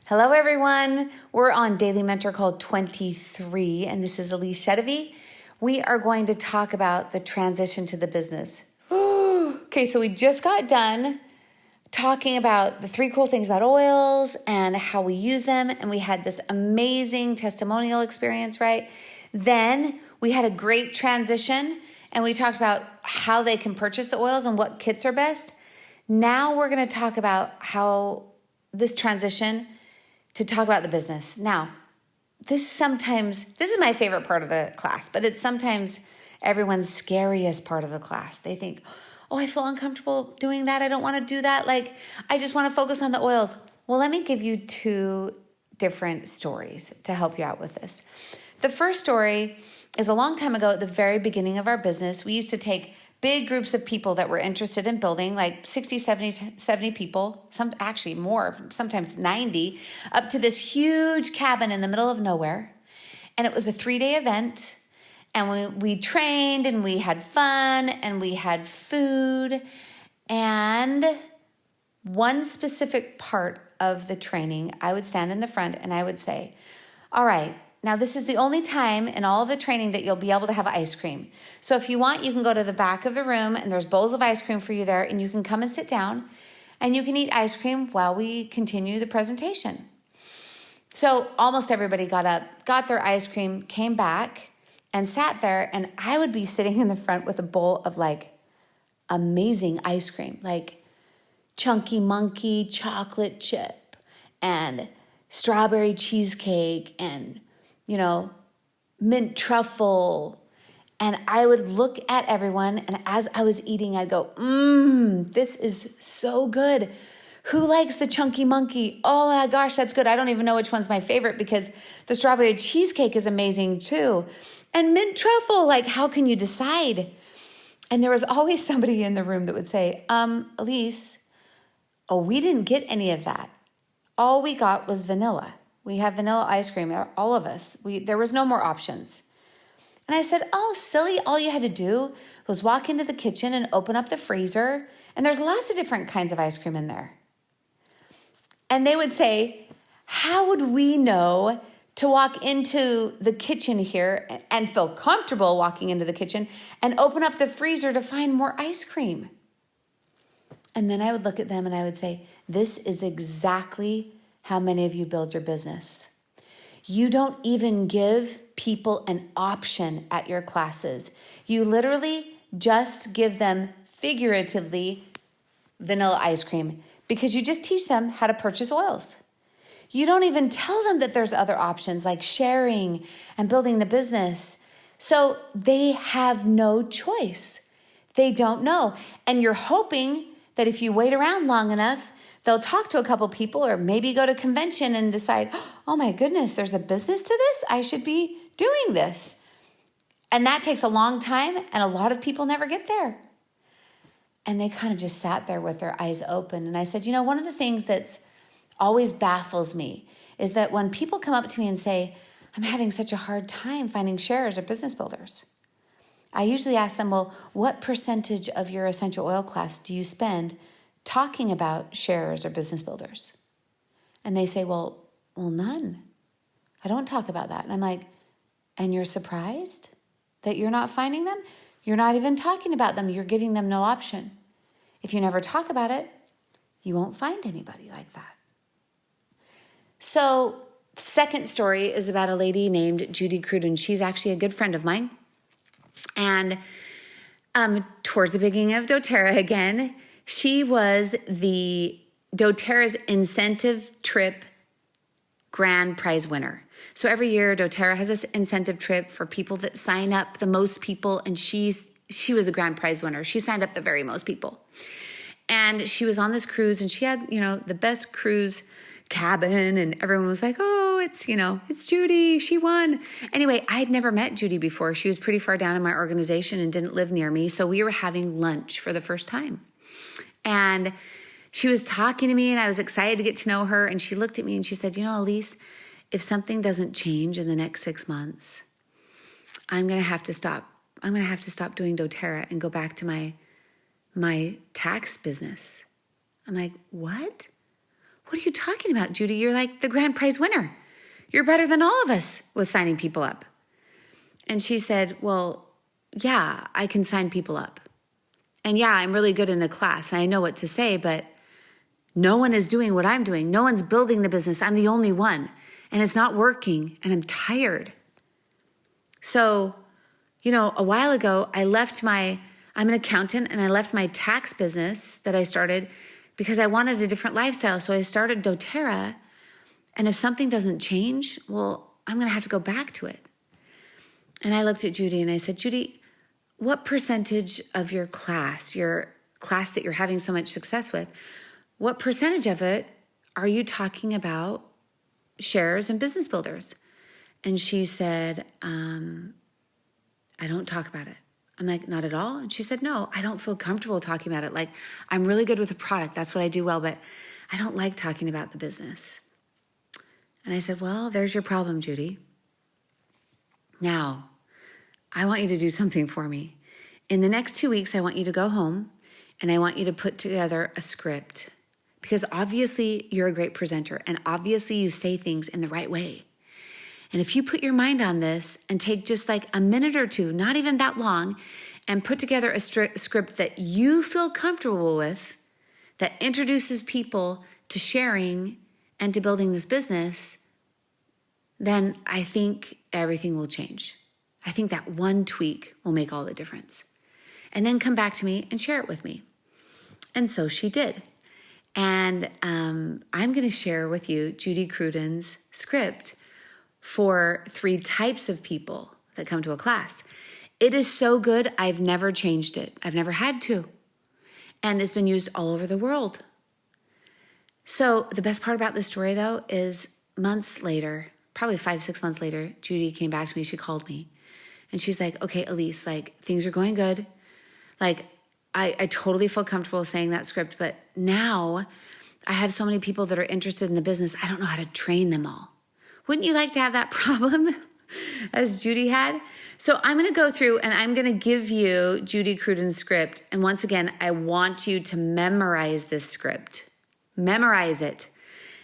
Hello, everyone. We're on Daily Mentor Call 23, and this is Allyse Sedivy. We are going to talk about the transition to the business. Okay, so we just got done talking about the 3 cool things about oils and how we use them, and we had this amazing testimonial experience, right? Then we had a great transition, and we talked about how they can purchase the oils and what kits are best. Now we're going to talk about how this transition to talk about the business. Now, this is my favorite part of the class, but it's sometimes everyone's scariest part of the class. They think, oh, I feel uncomfortable doing that. I don't want to do that. I just want to focus on the oils. Well, let me give you 2 different stories to help you out with this. The first story is a long time ago at the very beginning of our business. We used to take big groups of people that were interested in building, like 60, 70 people, actually more, sometimes 90, up to this huge cabin in the middle of nowhere. And it was a 3-day event. And we trained and we had fun and we had food. And one specific part of the training, I would stand in the front and I would say, all right, now this is the only time in all of the training that you'll be able to have ice cream. So if you want, you can go to the back of the room and there's bowls of ice cream for you there, and you can come and sit down and you can eat ice cream while we continue the presentation. So almost everybody got up, got their ice cream, came back and sat there, and I would be sitting in the front with a bowl of amazing ice cream, like Chunky Monkey chocolate chip and strawberry cheesecake and mint truffle. And I would look at everyone, and as I was eating, I'd go, this is so good. Who likes the Chunky Monkey? Oh my gosh, that's good. I don't even know which one's my favorite because the strawberry cheesecake is amazing too. And mint truffle, how can you decide? And there was always somebody in the room that would say, Allyse, we didn't get any of that. All we got was vanilla. We have vanilla ice cream, all of us. There was no more options. And I said, oh, silly, all you had to do was walk into the kitchen and open up the freezer, and there's lots of different kinds of ice cream in there. And they would say, how would we know to walk into the kitchen here and feel comfortable walking into the kitchen and open up the freezer to find more ice cream? And then I would look at them and I would say, this is exactly how many of you build your business. You don't even give people an option at your classes. You literally just give them, figuratively, vanilla ice cream because you just teach them how to purchase oils. You don't even tell them that there's other options like sharing and building the business. So they have no choice. They don't know. And you're hoping that if you wait around long enough, they'll talk to a couple people or maybe go to convention and decide, oh my goodness, there's a business to this. I should be doing this. And that takes a long time, and a lot of people never get there. And they kind of just sat there with their eyes open. And I said, one of the things that's always baffles me is that when people come up to me and say, I'm having such a hard time finding sharers or business builders, I usually ask them, well, what percentage of your essential oil class do you spend talking about sharers or business builders? And they say, well, none. I don't talk about that. And I'm like, and you're surprised that you're not finding them? You're not even talking about them. You're giving them no option. If you never talk about it, you won't find anybody like that. So the second story is about a lady named Judy Cruden. She's actually a good friend of mine. And towards the beginning of doTERRA again, she was the doTERRA's incentive trip grand prize winner. So every year doTERRA has this incentive trip for people that sign up the most people, and she was the grand prize winner. She signed up the very most people. And she was on this cruise, and she had, the best cruise cabin, and everyone was like, oh, it's Judy, she won. Anyway, I had never met Judy before. She was pretty far down in my organization and didn't live near me. So we were having lunch for the first time. And she was talking to me, and I was excited to get to know her. And she looked at me and she said, Allyse, if something doesn't change in the next 6 months, I'm going to have to stop. I'm going to have to stop doing doTERRA and go back to my tax business. I'm like, what? What are you talking about, Judy? You're like the grand prize winner. You're better than all of us with signing people up. And she said, well, yeah, I can sign people up. And yeah, I'm really good in a class and I know what to say, but no one is doing what I'm doing. No one's building the business. I'm the only one. And it's not working and I'm tired. So, a while ago, I'm an accountant and I left my tax business that I started because I wanted a different lifestyle. So I started doTERRA. And if something doesn't change, well, I'm going to have to go back to it. And I looked at Judy and I said, Judy, what percentage of your class that you're having so much success with, what percentage of it are you talking about shares and business builders? And she said, I don't talk about it. I'm like, not at all? And she said, no, I don't feel comfortable talking about it. Like, I'm really good with a product. That's what I do well, but I don't like talking about the business. And I said, well, there's your problem, Judy. Now, I want you to do something for me. In the next 2 weeks, I want you to go home and I want you to put together a script because obviously you're a great presenter and obviously you say things in the right way. And if you put your mind on this and take just like a minute or two, not even that long, and put together a script that you feel comfortable with, that introduces people to sharing and to building this business, then I think everything will change. I think that one tweak will make all the difference. And then come back to me and share it with me. And so she did. And I'm going to share with you Judy Cruden's script for 3 types of people that come to a class. It is so good, I've never changed it. I've never had to. And it's been used all over the world. So the best part about this story, though, is months later, probably 5-6 months later, Judy came back to me. She called me. And she's like, okay, Allyse, like, things are going good. Like, I totally feel comfortable saying that script. But now I have so many people that are interested in the business. I don't know how to train them all. Wouldn't you like to have that problem as Judy had? So I'm going to go through and I'm going to give you Judy Cruden's script. And once again, I want you to memorize this script. Memorize it.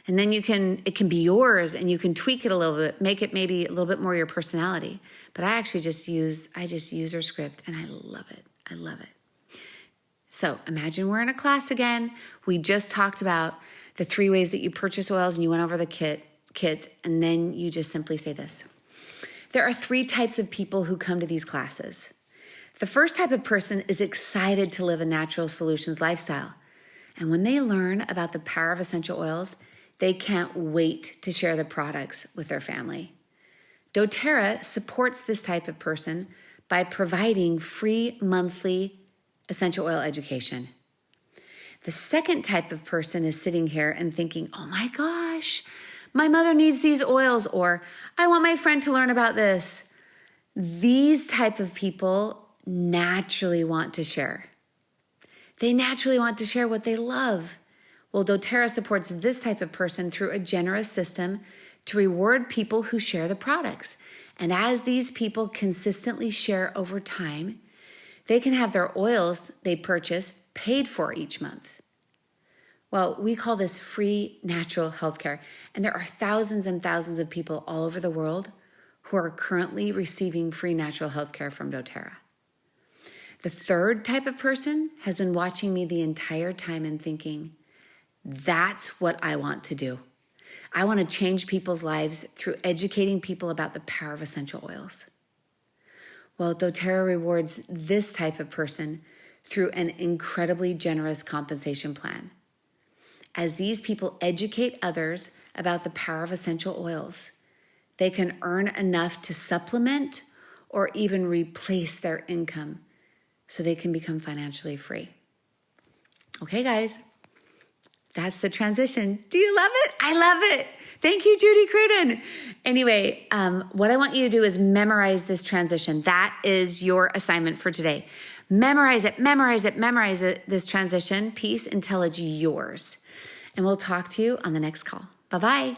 And then it can be yours and you can tweak it a little bit, make it maybe a little bit more your personality. But I just use her script and I love it. I love it. So imagine we're in a class again. We just talked about the 3 ways that you purchase oils and you went over the kits, and then you just simply say this. There are 3 types of people who come to these classes. The first type of person is excited to live a natural solutions lifestyle. And when they learn about the power of essential oils, they can't wait to share the products with their family. doTERRA supports this type of person by providing free monthly essential oil education. The second type of person is sitting here and thinking, oh my gosh, my mother needs these oils, or I want my friend to learn about this. These type of people naturally want to share. They naturally want to share what they love. Well, doTERRA supports this type of person through a generous system to reward people who share the products. And as these people consistently share over time, they can have their oils they purchase paid for each month. Well, we call this free natural healthcare. And there are thousands and thousands of people all over the world who are currently receiving free natural healthcare from doTERRA. The third type of person has been watching me the entire time and thinking, that's what I want to do. I want to change people's lives through educating people about the power of essential oils. Well, doTERRA rewards this type of person through an incredibly generous compensation plan. As these people educate others about the power of essential oils, they can earn enough to supplement or even replace their income so they can become financially free. Okay, guys, that's the transition. Do you love it? I love it. Thank you, Judy Cruden. Anyway, what I want you to do is memorize this transition. That is your assignment for today. Memorize it, this transition piece until it's yours. And we'll talk to you on the next call. Bye-bye.